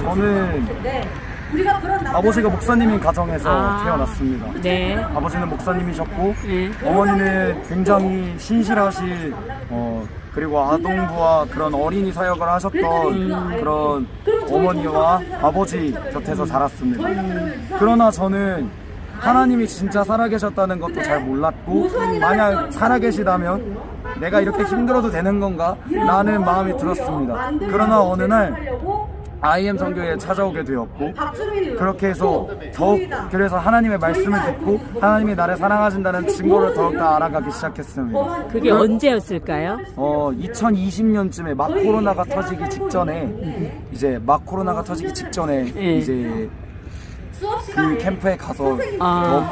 저는 아버지가 목사님인 가정에서 태어났습니다. 네. 아버지는 목사님이셨고 네. 어머니는 굉장히 신실하신 그리고 아동부와 그런 어린이 사역을 하셨던 그런 어머니와 아버지 곁에서 자랐습니다. 그러나 저는 하나님이 진짜 살아계셨다는 것도 잘 몰랐고, 만약 살아계시다면 내가 이렇게 힘들어도 되는 건가? 라는 마음이 들었습니다. 그러나 어느 날 IM 선교에 찾아오게 되었고, 그렇게 해서 그래서 하나님의 말씀을 듣고 하나님이 나를 사랑하신다는 증거를 더욱더 알아가기 시작했습니다. 그게 언제였을까요? 2020년쯤에 막 코로나가 터지기 직전에 이제 이제 그 캠프에 가서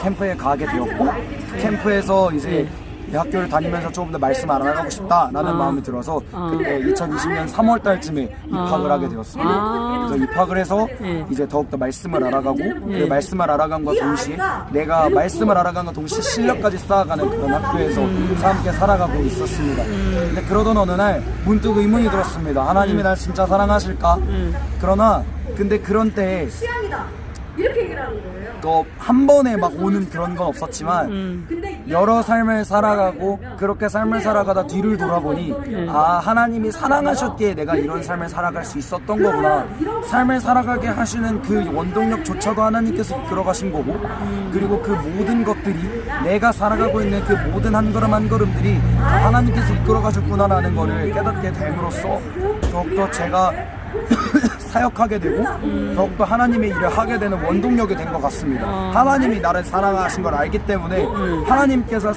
캠프에 가게 되었고, 그 캠프에서 이제 이 학교를 다니면서 조금 더 말씀 알아가고 싶다라는 마음이 들어서 그때 2020년 3월 달쯤에 입학을 하게 되었습니다. 그래서 입학을 해서 이제 더욱더 말씀을 알아가고, 그 말씀을 알아간과 동시에 내가 말씀을 알아간과 동시에 실력까지 쌓아가는 그런 학교에서 함께 살아가고 있었습니다. 근데 그러던 어느 날 문득 의문이 들었습니다. 하나님이 날 진짜 사랑하실까? 그러나 근데 그런 때에 이렇게 얘기를 하는 거예요. 또 한 번에 막 오는 그런 건 없었지만 여러 삶을 살아가고, 그렇게 삶을 살아가다 뒤를 돌아보니 하나님이 사랑하셨기에 내가 이런 삶을 살아갈 수 있었던 거구나. 삶을 살아가게 하시는 그 원동력조차도 하나님께서 이끌어 가신 거고, 그리고 그 모든 것들이 내가 살아가고 있는 그 모든 한 걸음 한 걸음들이 다 하나님께서 이끌어 가셨구나 라는 거를 깨닫게 됨으로써 더욱더 제가 사역하게 되고 더욱더 하나님의 일을 하게 되는 원동력이 된 것 같습니다. 하나님이 나를 사랑하신 걸 알기 때문에, 하나님께서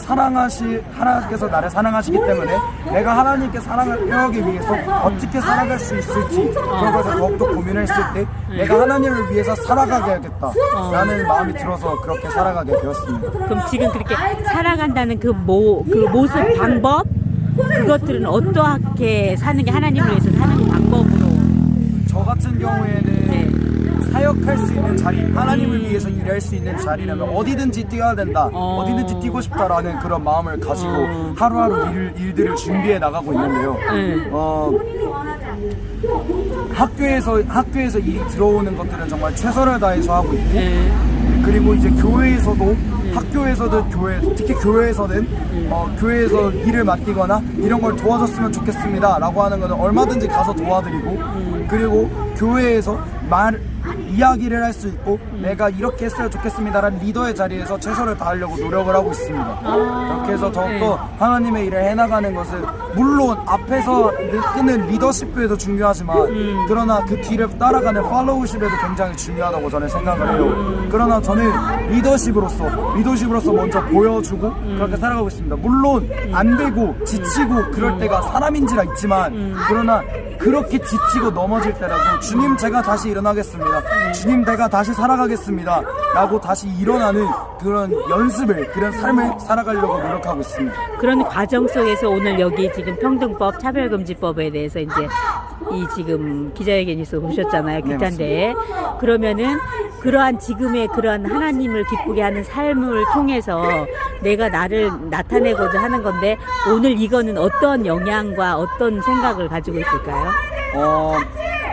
나를 사랑하시기 때문에 내가 하나님께 사랑을 표하기 위해서 어떻게 살아갈 수 있을지 그것을 더욱더 고민을 했을 때 내가 하나님을 위해서 살아가게 해야겠다 라는 마음이 들어서 그렇게 살아가게 되었습니다. 그럼 지금 그렇게 살아간다는 그 모습, 방법, 그것들은 어떻게 사는 게 하나님을 위해서 사는 방법으로? 저 같은 경우에는 사역할 수 있는 자리, 하나님을 위해서 일할 수 있는 자리라면 어디든지 뛰어야 된다, 어디든지 뛰고 싶다라는 그런 마음을 가지고 하루하루 일들을 준비해 나가고 있는데요. 학교에서 일이 들어오는 것들은 정말 최선을 다해서 하고 있고, 그리고 이제 교회에서도 특히 교회에서는 교회에서 일을 맡기거나 이런 걸 도와줬으면 좋겠습니다 라고 하는 거는 얼마든지 가서 도와드리고, 그리고 교회에서 이야기를 할 수 있고 내가 이렇게 했어야 좋겠습니다라는 리더의 자리에서 최선을 다하려고 노력을 하고 있습니다. 그렇게 해서 더욱더 하나님의 일을 해나가는 것은 물론 앞에서 끄는 리더십에도 중요하지만 그러나 그 뒤를 따라가는 팔로우십에도 굉장히 중요하다고 저는 생각을 해요. 그러나 저는 리더십으로서 먼저 보여주고 그렇게 살아가고 있습니다. 물론 안 되고 지치고 그럴 때가 사람인지라 있지만, 그러나 그렇게 지치고 넘어질 때라도 주님 제가 다시 일어나겠습니다, 주님 내가 다시 살아가겠습니다 라고 다시 일어나는 그런 연습을, 그런 삶을 살아가려고 노력하고 있습니다. 그런 과정 속에서 오늘 여기 지금 평등법, 차별금지법에 대해서 이제 지금 기자회견에서 오셨잖아요, 기탄대에. 그러면은 그러한 지금의 그러한 하나님을 기쁘게 하는 삶을 통해서 내가 나를 나타내고자 하는 건데, 오늘 이거는 어떤 영향과 어떤 생각을 가지고 있을까요?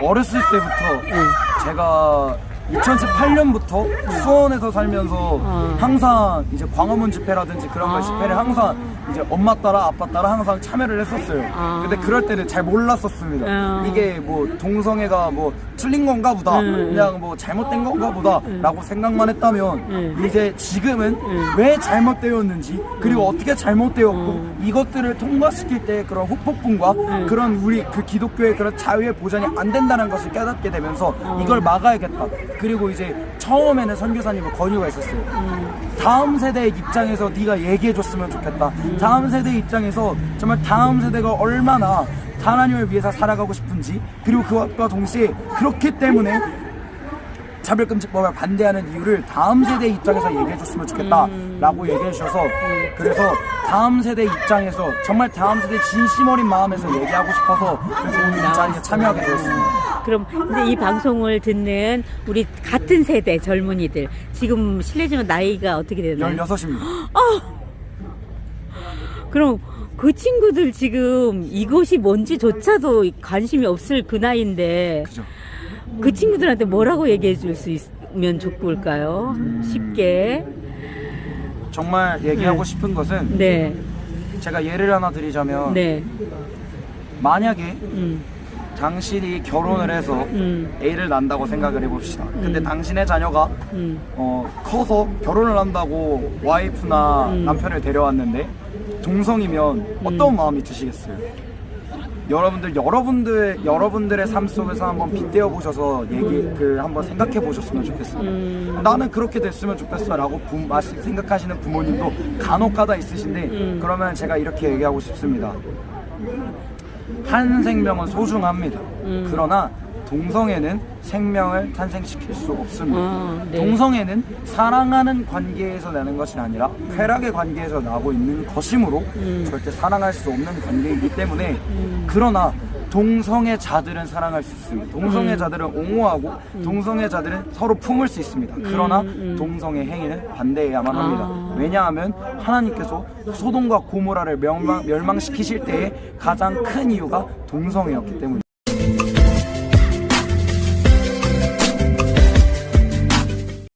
어렸을 때부터 제가 2018년부터 수원에서 살면서 항상 이제 광화문 집회라든지 그런 걸 집회를 항상 이제 엄마 따라 아빠 따라 항상 참여를 했었어요. 근데 그럴 때는 잘 몰랐었습니다. 이게 뭐 동성애가 뭐 틀린 건가 보다, 그냥 뭐 잘못된 건가 보다 라고 생각만 했다면, 이제 지금은 왜 잘못되었는지, 그리고 어떻게 잘못되었고 이것들을 통과시킬 때 그런 후폭풍과 그런 우리 그 기독교의 그런 자유의 보장이 안 된다는 것을 깨닫게 되면서 이걸 막아야겠다. 그리고 이제 처음에는 선교사님의 권유가 있었어요. 다음 세대의 입장에서 네가 얘기해줬으면 좋겠다. 다음 세대의 입장에서 정말 다음 세대가 얼마나 하나님을 위해서 살아가고 싶은지, 그리고 그것과 동시에 그렇기 때문에 차별금지법을 반대하는 이유를 다음 세대 입장에서 얘기해줬으면 좋겠다 라고 얘기해 주셔서, 그래서 다음 세대 입장에서 정말 다음 세대 진심 어린 마음에서 얘기하고 싶어서 그래서 오늘 이 자리에 참여하게 되었습니다. 그럼 이제 이 방송을 듣는 우리 같은 세대 젊은이들, 지금 실례지만 나이가 어떻게 되나요? 16입니다. 그럼 그 친구들 지금 이것이 뭔지조차도 관심이 없을 그 나이인데, 그죠. 그 친구들한테 뭐라고 얘기해 줄 수 있으면 좋을까요? 쉽게. 정말 얘기하고 싶은 것은 네. 제가 예를 하나 드리자면 네. 만약에 음. 당신이 결혼을 해서 애를 낳는다고 생각을 해봅시다. 근데 당신의 자녀가 커서 결혼을 한다고 와이프나 남편을 데려왔는데 동성이면 어떤 마음이 드시겠어요? 여러분들의 삶 속에서 한번 빗대어 보셔서 한번 생각해 보셨으면 좋겠어요. 나는 그렇게 됐으면 좋겠어라고 생각하시는 부모님도 간혹가다 있으신데 그러면 제가 이렇게 얘기하고 싶습니다. 한 생명은 소중합니다. 그러나 동성애는 생명을 탄생시킬 수 없습니다. 네. 동성애는 사랑하는 관계에서 나는 것이 아니라 쾌락의 관계에서 나고 있는 것이므로 절대 사랑할 수 없는 관계이기 때문에 그러나 동성애자들은 사랑할 수 있습니다. 동성애자들은 옹호하고 동성애자들은 서로 품을 수 있습니다. 그러나 동성애 행위는 반대해야만 합니다. 왜냐하면 하나님께서 소돔과 고모라를 멸망시키실 때에 가장 큰 이유가 동성애였기 때문입니다.